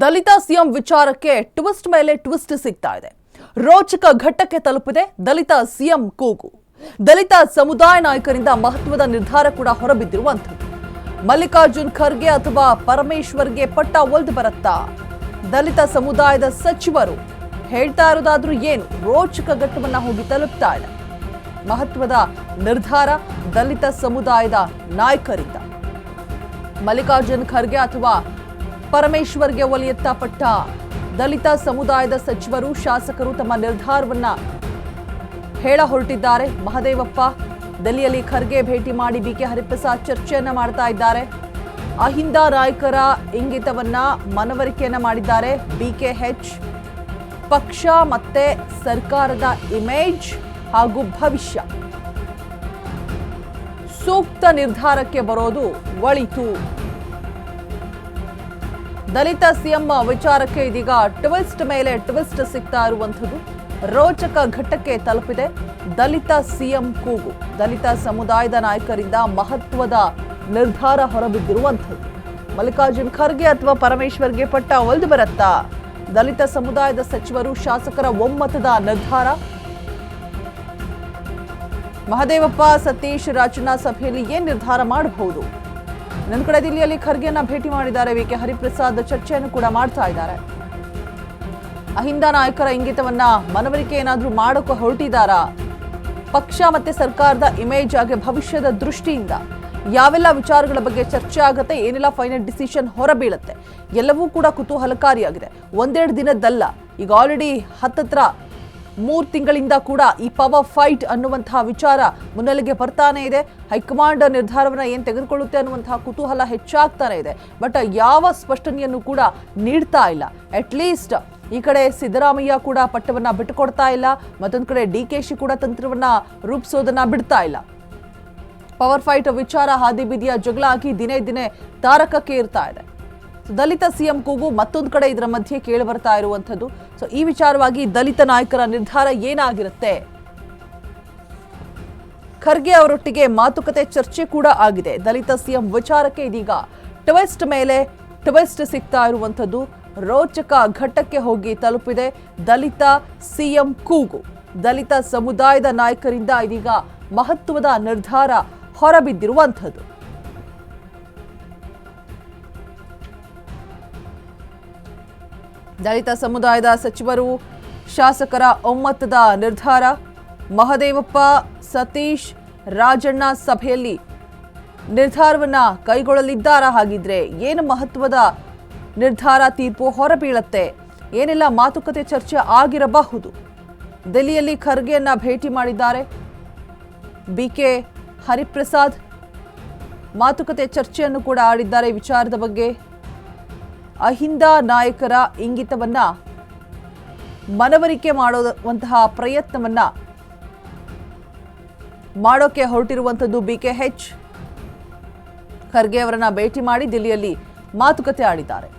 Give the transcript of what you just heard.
ದಲಿತ CM ವಿಚಾರಕ್ಕೆ twist ಮೇಲೆ twist ಸಿಗ್ತಾ ಇದೆ. ರೋಚಕ ಘಟ್ಟಕ್ಕೆ ತಲುಪಿದೆ ದಲಿತ ಸಿಎಂ ಕೂಗು. ದಲಿತ ಸಮುದಾಯ ನಾಯಕರಿಂದ ಮಹತ್ವದ ನಿರ್ಧಾರ ಕೂಡ ಹೊರಬಿದ್ದಿರುವಂಥದ್ದು. ಮಲ್ಲಿಕಾರ್ಜುನ್ ಖರ್ಗೆ ಅಥವಾ ಪರಮೇಶ್ವರ್ಗೆ ಪಟ್ಟ ಒಲ್ದು ಬರುತ್ತಾ? ದಲಿತ ಸಮುದಾಯದ ಸಚಿವರು ಹೇಳ್ತಾ ಇರೋದಾದ್ರೂ ಏನು? ರೋಚಕ ಘಟ್ಟವನ್ನ ಹೋಗಿ ತಲುಪ್ತಾ ಇದೆ. ಮಹತ್ವದ ನಿರ್ಧಾರ ದಲಿತ ಸಮುದಾಯದ ನಾಯಕರಿಂದ. ಮಲ್ಲಿಕಾರ್ಜುನ್ ಖರ್ಗೆ ಅಥವಾ ಪರಮೇಶ್ವರ್ಗೆ ಒಲಿಯತ್ತ ಪಟ್ಟ? ದಲಿತ ಸಮುದಾಯದ ಸಚಿವರು ಶಾಸಕರು ತಮ್ಮ ನಿರ್ಧಾರವನ್ನ ಹೇಳ ಹೊರಟಿದ್ದಾರೆ. ಮಹದೇವಪ್ಪ ದೆಹಲಿಯಲ್ಲಿ ಖರ್ಗೆ ಭೇಟಿ ಮಾಡಿ ಬಿಕೆ ಹರಿಪ್ರಸಾದ್ ಚರ್ಚೆಯನ್ನ ಮಾಡ್ತಾ ಇದ್ದಾರೆ. ಅಹಿಂದ ನಾಯಕರ ಇಂಗಿತವನ್ನ ಮನವರಿಕೆಯನ್ನ ಮಾಡಿದ್ದಾರೆ. ಬಿಕೆಎಚ್ ಪಕ್ಷ ಮತ್ತೆ ಸರ್ಕಾರದ ಇಮೇಜ್ ಹಾಗೂ ಭವಿಷ್ಯ ಸೂಕ್ತ ನಿರ್ಧಾರಕ್ಕೆ ಬರೋದು ಒಳಿತು. ದಲಿತ ಸಿಎಂ ವಿಚಾರಕ್ಕೆ ಇದೀಗ ಟ್ವಿಸ್ಟ್ ಮೇಲೆ ಟ್ವಿಸ್ಟ್ ಸಿಗ್ತಾ ಇರುವಂಥದ್ದು. ರೋಚಕ ಘಟ್ಟಕ್ಕೆ ತಲುಪಿದೆ ದಲಿತ ಸಿಎಂ ಕೂಗು. ದಲಿತ ಸಮುದಾಯದ ನಾಯಕರಿಂದ ಮಹತ್ವದ ನಿರ್ಧಾರ ಹೊರಬಿದ್ದಿರುವಂಥದ್ದು. ಮಲ್ಲಿಕಾರ್ಜುನ್ ಖರ್ಗೆ ಅಥವಾ ಪರಮೇಶ್ವರ್ಗೆ ಪಟ್ಟ ಒಲ್ದು ಬರುತ್ತಾ? ದಲಿತ ಸಮುದಾಯದ ಸಚಿವರು ಶಾಸಕರ ಒಮ್ಮತದ ನಿರ್ಧಾರ. ಮಹದೇವಪ್ಪ ಸತೀಶ್ ರಾಜಣ್ಣ ಸಭೆಯಲ್ಲಿ ಏನ್ ನಿರ್ಧಾರ ಮಾಡಬಹುದು? ನನ್ನ ಕಡೆ ದಿಲ್ಲಿಯಲ್ಲಿ ಖರ್ಗೆಯನ್ನ ಭೇಟಿ ಮಾಡಿದ್ದಾರೆ. ಬಿಕೆ ಹರಿಪ್ರಸಾದ್ ಚರ್ಚೆಯನ್ನು ಕೂಡ ಮಾಡ್ತಾ ಇದ್ದಾರೆ. ಅಹಿಂದ ನಾಯಕರ ಇಂಗಿತವನ್ನ ಮನವರಿಕೆ ಏನಾದ್ರೂ ಮಾಡೋಕೆ ಹೊರಟಿದ್ದಾರಾ? ಪಕ್ಷ ಮತ್ತೆ ಸರ್ಕಾರದ ಇಮೇಜ್ ಹಾಗೆ ಭವಿಷ್ಯದ ದೃಷ್ಟಿಯಿಂದ ಯಾವೆಲ್ಲ ವಿಚಾರಗಳ ಬಗ್ಗೆ ಚರ್ಚೆ ಆಗುತ್ತೆ, ಏನೆಲ್ಲ ಫೈನಲ್ ಡಿಸಿಷನ್ ಹೊರಬೀಳುತ್ತೆ, ಎಲ್ಲವೂ ಕೂಡ ಕುತೂಹಲಕಾರಿಯಾಗಿದೆ. ಒಂದೆರಡು ದಿನದ್ದಲ್ಲ, ಈಗ ಆಲ್ರೆಡಿ ಹತ್ತತ್ರ 3 ತಿಂಗಳಿಂದ ಕೂಡ ಈ ಪವರ್ ಫೈಟ್ ಅನ್ನುವಂತಹ ವಿಚಾರ ಮುನ್ನೆಲೆಗೆ ಬರ್ತಾನೆ ಇದೆ. ಹೈಕಮಾಂಡ್ ನಿರ್ಧಾರವನ್ನ ಏನ್ ತೆಗೆದುಕೊಳ್ಳುತ್ತೆ ಅನ್ನುವಂತಹ ಕುತೂಹಲ ಹೆಚ್ಚಾಗ್ತಾನೆ ಇದೆ. ಬಟ್ ಯಾವ ಸ್ಪಷ್ಟನೆಯನ್ನು ಕೂಡ ನೀಡ್ತಾ ಇಲ್ಲ. ಅಟ್ ಲೀಸ್ಟ್ ಈ ಕಡೆ ಸಿದ್ದರಾಮಯ್ಯ ಕೂಡ ಪಟ್ಟವನ್ನ ಬಿಟ್ಟುಕೊಡ್ತಾ ಇಲ್ಲ, ಮತ್ತೊಂದು ಕಡೆ ಡಿಕೆಶಿ ಕೂಡ ತಂತ್ರವನ್ನ ರೂಪಿಸೋದನ್ನ ಬಿಡ್ತಾ ಇಲ್ಲ. ಪವರ್ ಫೈಟ್ ವಿಚಾರ ಹಾದಿ ಬೀದಿಯ ಜಗಳ ಆಗಿ ದಿನೇ ದಿನೇ ತಾರಕಕ್ಕೆ ಇರ್ತಾ ಇದೆ. ದಲಿತ ಸಿಎಂ ಕೂಗು ಮತ್ತೊಂದು ಕಡೆ ಇದರ ಮಧ್ಯೆ ಕೇಳಿ ಬರ್ತಾ ಇರುವಂಥದ್ದು. ಸೊ ಈ ವಿಚಾರವಾಗಿ ದಲಿತ ನಾಯಕರ ನಿರ್ಧಾರ ಏನಾಗಿರುತ್ತೆ? ಖರ್ಗೆ ಅವರೊಟ್ಟಿಗೆ ಮಾತುಕತೆ ಚರ್ಚೆ ಕೂಡ ಆಗಿದೆ. ದಲಿತ ಸಿಎಂ ವಿಚಾರಕ್ಕೆ ಇದೀಗ ಟ್ವಿಸ್ಟ್ ಮೇಲೆ ಟ್ವಿಸ್ಟ್ ಸಿಗ್ತಾ ಇರುವಂಥದ್ದು. ರೋಚಕ ಘಟ್ಟಕ್ಕೆ ಹೋಗಿ ತಲುಪಿದೆ ದಲಿತ ಸಿಎಂ ಕೂಗು. ದಲಿತ ಸಮುದಾಯದ ನಾಯಕರಿಂದ ಇದೀಗ ಮಹತ್ವದ ನಿರ್ಧಾರ ಹೊರಬಿದ್ದಿರುವಂಥದ್ದು. ದಲಿತ ಸಮುದಾಯದ ಸಚಿವರು ಶಾಸಕರ ಒಮ್ಮತದ ನಿರ್ಧಾರ. ಮಹದೇವಪ್ಪ ಸತೀಶ್ ರಾಜಣ್ಣ ಸಭೆಯಲ್ಲಿ ನಿರ್ಧಾರವನ್ನ ಕೈಗೊಳ್ಳಲಿದ್ದಾರಾ? ಹಾಗಿದ್ರೆ ಏನು ಮಹತ್ವದ ನಿರ್ಧಾರ ತೀರ್ಪು ಹೊರಬೀಳತ್ತೆ? ಏನೆಲ್ಲ ಮಾತುಕತೆ ಚರ್ಚೆ ಆಗಿರಬಹುದು? ದೆಹಲಿಯಲ್ಲಿ ಖರ್ಗೆಯನ್ನ ಭೇಟಿ ಮಾಡಿದ್ದಾರೆ ಬಿಕೆ ಹರಿಪ್ರಸಾದ್. ಮಾತುಕತೆ ಚರ್ಚೆಯನ್ನು ಕೂಡ ಆಡಿದ್ದಾರೆ ವಿಚಾರದ ಬಗ್ಗೆ. ಅಹಿಂದ ನಾಯಕರ ಇಂಗಿತವನ್ನ ಮನವರಿಕೆ ಮಾಡುವಂತಹ ಪ್ರಯತ್ನವನ್ನ ಮಾಡೋಕೆ ಹೊರಟಿರುವಂಥದ್ದು ಬಿಕೆಎಚ್. ಖರ್ಗೆ ಅವರನ್ನ ಭೇಟಿ ಮಾಡಿ ದಿಲ್ಲಿಯಲ್ಲಿ ಮಾತುಕತೆ ಆಡಿದ್ದಾರೆ.